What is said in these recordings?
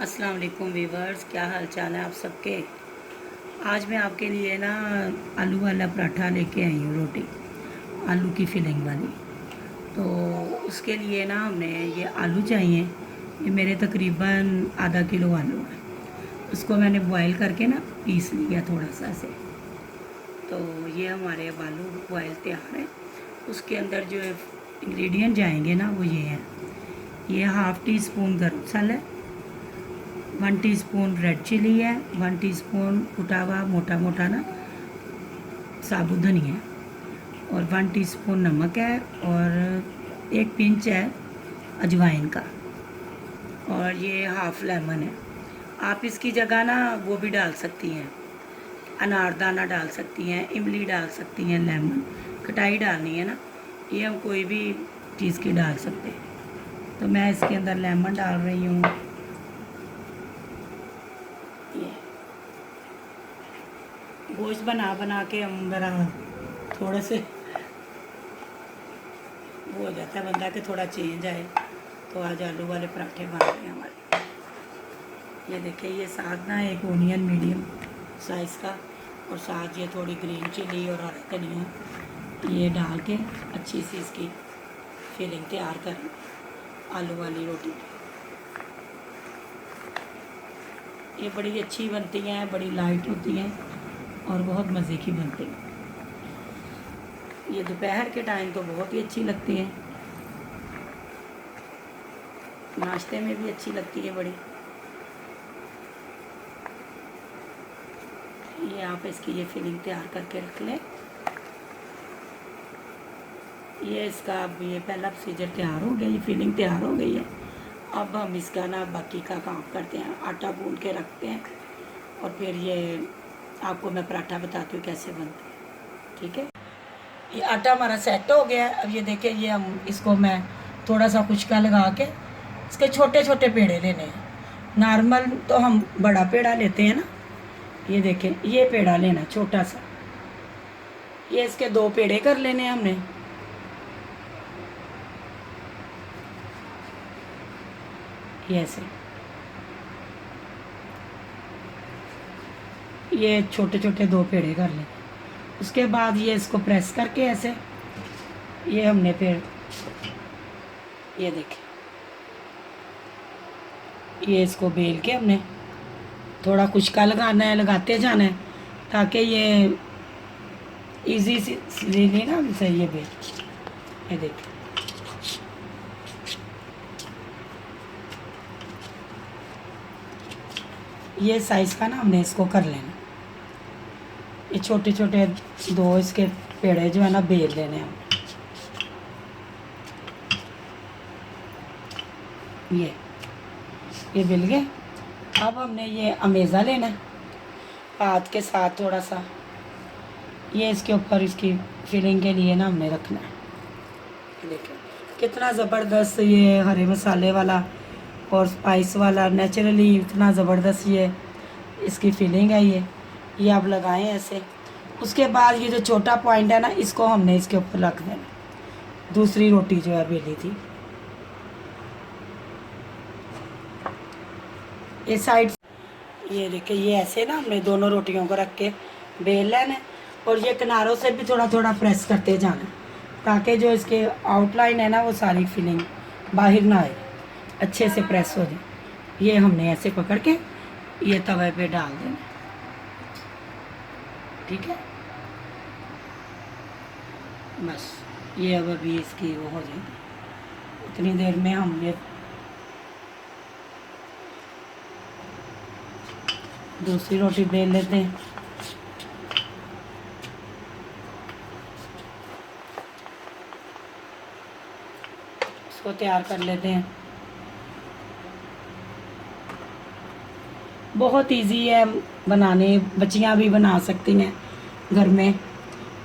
अस्सलाम वालेकुम वीवर्स, क्या हाल चाल है आप सबके। आज मैं आपके लिए ना आलू वाला पराठा लेके आई हूँ, रोटी आलू की फिलिंग वाली। तो उसके लिए ना हमें ये आलू चाहिए। ये मेरे तकरीबन आधा किलो आलू है। उसको मैंने बॉयल करके ना पीस लिया थोड़ा सा से। तो ये हमारे अब आलू बॉयल तैयार है। उसके अंदर जो इंग्रेडिएंट जाएंगे ना वो ये हैं। ये हाफ़ टी स्पून गरम मसाला है, 1 टीस्पून रेड चिली है, 1 टीस्पून कुटा हुआ मोटा मोटा ना साबुत धनिया है, और 1 टीस्पून नमक है, और 1 पिंच है अजवाइन का, और ये हाफ़ लेमन है। आप इसकी जगह ना वो भी डाल सकती हैं, अनारदाना डाल सकती हैं, इमली डाल सकती हैं, लेमन खटाई डालनी है ना, ये हम कोई भी चीज़ की डाल सकते हैं। तो मैं इसके अंदर लेमन डाल रही हूँ। ये गोश्त बना बना के हम मेरा थोड़े से वो हो जाता है बंदा कि थोड़ा चेंज आए। तो आज आलू वाले पराठे बन रहे हैं हमारे। ये देखिए, ये साथ ना एक ओनियन मीडियम साइज़ का, और साथ ये थोड़ी ग्रीन चिली और हरा धनिया ये डाल के अच्छी सी इसकी फिलिंग तैयार करें आलू वाली रोटी। ये बड़ी अच्छी बनती हैं, बड़ी लाइट होती हैं और बहुत मज़े की बनती हैं। ये दोपहर के टाइम तो बहुत ही अच्छी लगती हैं, नाश्ते में भी अच्छी लगती है बड़ी। ये आप इसकी ये फिलिंग तैयार करके रख लें। ये इसका अब ये पहला प्रोसीजर तैयार हो गया, ये फिलिंग तैयार हो गई है। अब हम इसका ना बाकी का काम करते हैं, आटा गूंद के रखते हैं, और फिर ये आपको मैं पराठा बताती हूँ कैसे बनते हैं, ठीक है। ये आटा हमारा सेट हो गया है। अब ये देखिए, ये हम इसको मैं थोड़ा सा खुशका लगा के इसके छोटे छोटे पेड़े लेने हैं। नॉर्मल तो हम बड़ा पेड़ा लेते हैं ना, ये देखें ये पेड़ा लेना छोटा सा। ये इसके 2 पेड़े कर लेने हैं हमने। ये ऐसे ये छोटे छोटे 2 पेड़े कर लें। उसके बाद ये इसको प्रेस करके ऐसे ये हमने फिर ये देखें, ये इसको बेल के हमने थोड़ा खुशका लगाना है, लगाते जाना है, ताकि ये इजी सीधी ना हमसे ये बेल। ये देखें, ये साइज़ का ना हमने इसको कर लेना। ये छोटे छोटे 2 इसके पेड़े जो है ना बेल लेने हैं। ये बेल गए। अब हमने ये अमेज़ा लेना है, हाथ के साथ थोड़ा सा ये इसके ऊपर इसकी फिलिंग के लिए ना हमने रखना है। देखिए कितना ज़बरदस्त ये हरे मसाले वाला और स्पाइस वाला नेचुरली इतना ज़बरदस्त ये इसकी फिलिंग है। ये आप लगाएं ऐसे। उसके बाद ये जो छोटा पॉइंट है ना, इसको हमने इसके ऊपर रख देना। दूसरी रोटी जो है बेली थी, ये साइड, ये देखिए ये ऐसे ना हमने दोनों रोटियों को रख के बेल लेना है, और ये किनारों से भी थोड़ा थोड़ा प्रेस करते जाना, ताकि जो इसके आउटलाइन है ना वो सारी फिलिंग बाहर ना आए, अच्छे से प्रेस हो जाए। ये हमने ऐसे पकड़ के ये तवे पे डाल देना, ठीक है। बस ये अब अभी इसकी वो हो जाएगी। इतनी देर में हम ये दूसरी रोटी बेल लेते हैं। इसको तैयार कर लेते हैं। बहुत इजी है बनाने, बच्चियां भी बना सकती हैं घर में।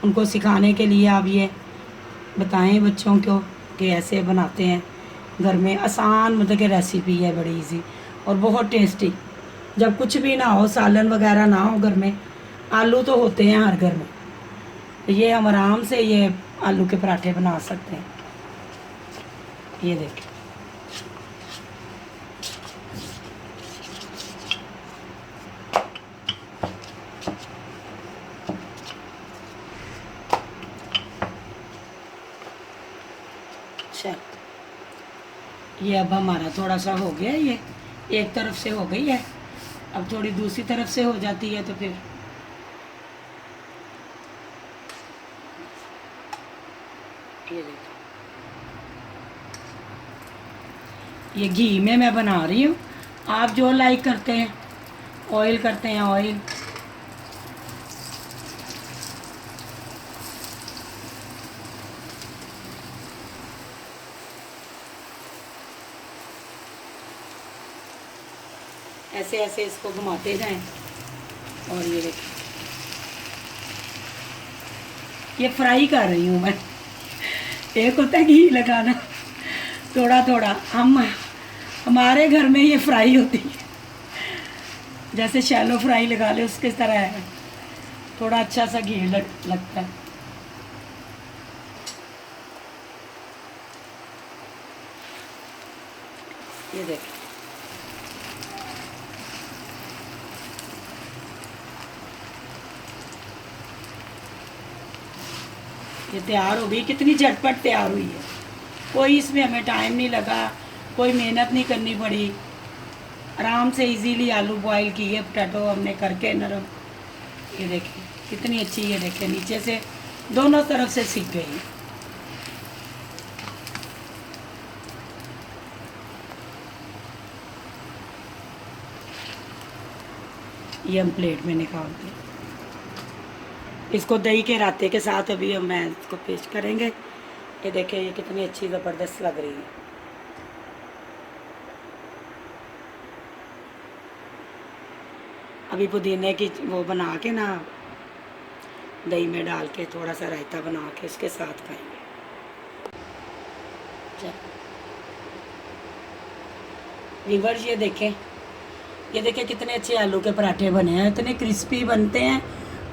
उनको सिखाने के लिए आप ये बताएं बच्चों को कि ऐसे बनाते हैं घर में। आसान मतलब कि रेसिपी है, बड़ी इजी और बहुत टेस्टी। जब कुछ भी ना हो, सालन वगैरह ना हो घर में, आलू तो होते हैं हर घर में, तो ये हम आराम से ये आलू के पराठे बना सकते हैं। ये देखें, ये अब हमारा थोड़ा सा हो गया, ये एक तरफ से हो गई है, अब थोड़ी दूसरी तरफ से हो जाती है तो फिर ये देखो, ये घी में मैं बना रही हूँ। आप जो लाइक करते हैं, ऑयल करते हैं ऑयल। ऐसे ऐसे इसको घुमाते जाएं। और ये देखिए, ये फ्राई कर रही हूँ मैं। एक होता है घी लगाना, थोड़ा थोड़ा, हमारे घर में ये फ्राई होती है, जैसे शैलो फ्राई लगा ले उसके तरह है, थोड़ा अच्छा सा घी लगता है। ये देखिए, ये तैयार हो गई, कितनी झटपट तैयार हुई है, कोई इसमें हमें टाइम नहीं लगा, कोई मेहनत नहीं करनी पड़ी, आराम से इजीली आलू बॉईल किए, पोटैटो हमने करके नरम। ये देखिए कितनी अच्छी, ये देखिए नीचे से दोनों तरफ से सीख गई। ये हम प्लेट में निकालते हैं, इसको दही के रायते के साथ अभी हम मैं इसको पेश करेंगे। ये देखिए ये कितनी अच्छी ज़बरदस्त लग रही है। अभी पुदीने की वो बना के ना, दही में डाल के थोड़ा सा रायता बना के उसके साथ खाएंगे। व्यूअर्स ये देखें, ये देखें कितने अच्छे आलू के पराठे बने हैं, इतने क्रिस्पी बनते हैं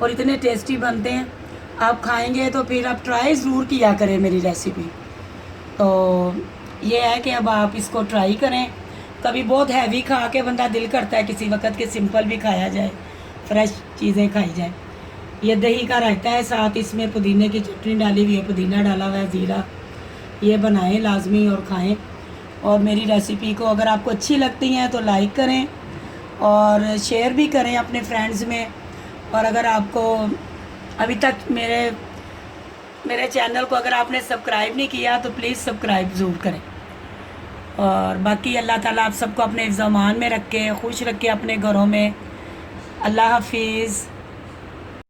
और इतने टेस्टी बनते हैं। आप खाएंगे तो फिर आप ट्राई ज़रूर किया करें मेरी रेसिपी। तो ये है कि अब आप इसको ट्राई करें। कभी बहुत हैवी खा के बंदा दिल करता है किसी वक्त के सिंपल भी खाया जाए, फ्रेश चीज़ें खाई जाए। ये दही का रायता है, साथ इसमें पुदीने की चटनी डाली हुई है, पुदीना डाला हुआ है, ज़ीरा। ये बनाएं लाजमी और खाएं। और मेरी रेसिपी को अगर आपको अच्छी लगती हैं तो लाइक करें और शेयर भी करें अपने फ्रेंड्स में। और अगर आपको अभी तक मेरे चैनल को अगर आपने सब्सक्राइब नहीं किया तो प्लीज़ सब्सक्राइब ज़रूर करें। और बाकी अल्लाह ताला आप सबको अपने ज़मान में रखे, खुश रखे अपने घरों में। अल्लाह हाफिज़।